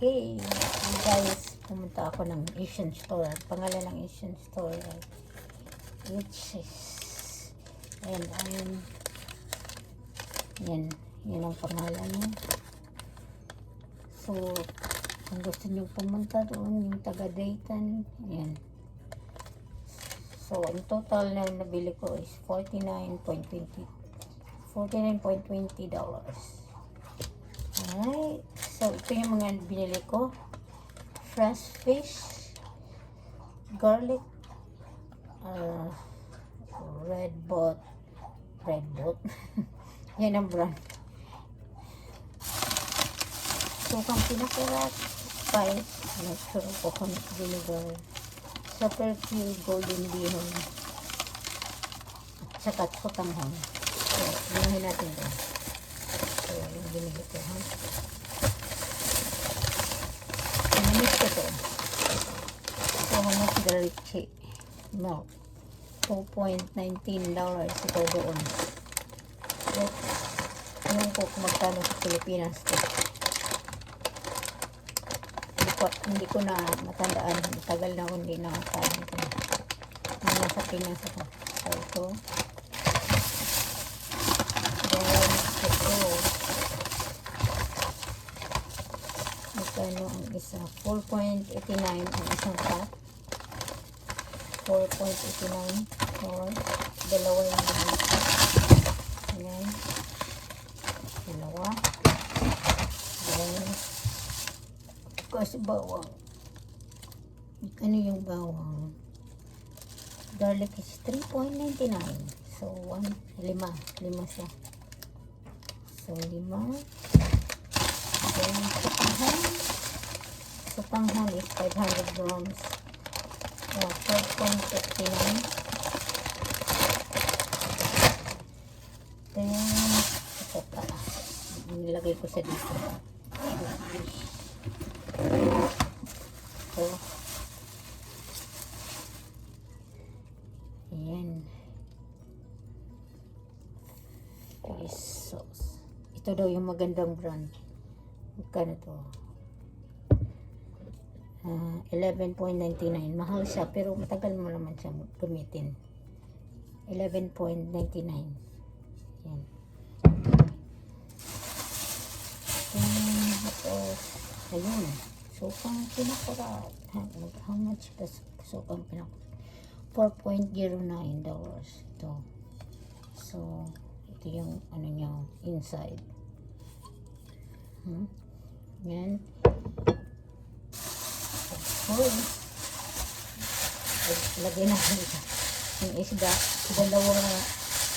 Okay, guys, pumunta ako ng Asian store. Pangalan ng Asian store, which is, yan ang pangalan niya. So, kung gusto niyo pumunta doon, yung taga Dayton, yan. So, ang total na nabili ko is $49.20. Alright. So, ito yung mga binili ko. Fresh fish, garlic, red bot. Yan ang brand. So, kung pinakarat, spice, coconut vinegar, super pure golden bihon, saka sotanghon. So, bilhin natin ito. So, yung binili ko, ha? Pinamit ko ito. So, hamas garichi milk. $2.19 ito doon. So, yung ko kung magkano sa Pilipinas ito. Hindi ko na matandaan. Matagal na hindi na matandaan ito. Nasa Pinas ako. So, ito. Magkano ang isa? 4.89 ang isang pack. 4.89 or dalawa yung dito. Ayan. Dalawa. Ayan. Kasi bawang. Ano yung bawang? Garlic is 3.99. So, 5 siya. So, 5. Then, sotanghon is 500 grams. 12.59. Then, ito pa. Nilagay ko sa dito. So, ayan. Fish sauce. Ito daw yung magandang brand. Magkano to? 11.99. Mahal siya, pero matagal mo naman siya gamitin. 11.99. Yan. Ayun. Sukang pinakurat. How much ba sukang pinakurat? $4.09. Ito. So, ito yung ano niya, inside. Yan. Lagay natin ito. Yung isda.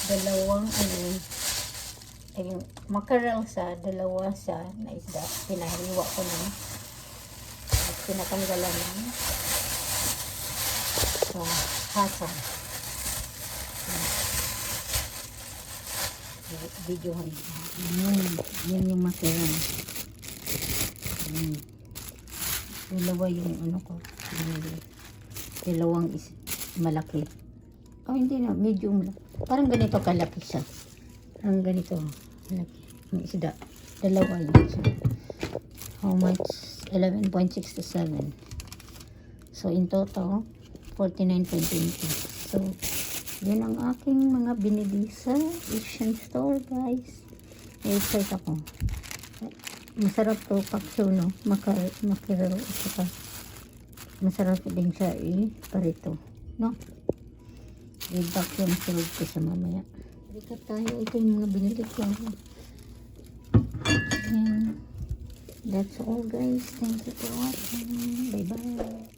Dalawang yung mackerel sa dalawa sa na isda. Pinahiliwa ko na. At pinatanggalan ng hasan. Videohan. Yan yung mackerel. Dalawa yung ano ko. Dalawang malaki. Oh, hindi na. Medyo malaki. Parang ganito kalaki siya. Parang ganito. Malaki. Yung isda. Dalawa yun siya. How much? 11.67. So, in total, 49.20. So, yun ang aking mga binili sa Asian store, guys. I-excited ako. Masarap to paksuno, makiro, saka masarap din siya parito, no? I-vacuum silog ko siya mamaya. Balikat tayo, ito yung mga binili ko. And that's all, guys. Thank you for watching. Bye bye.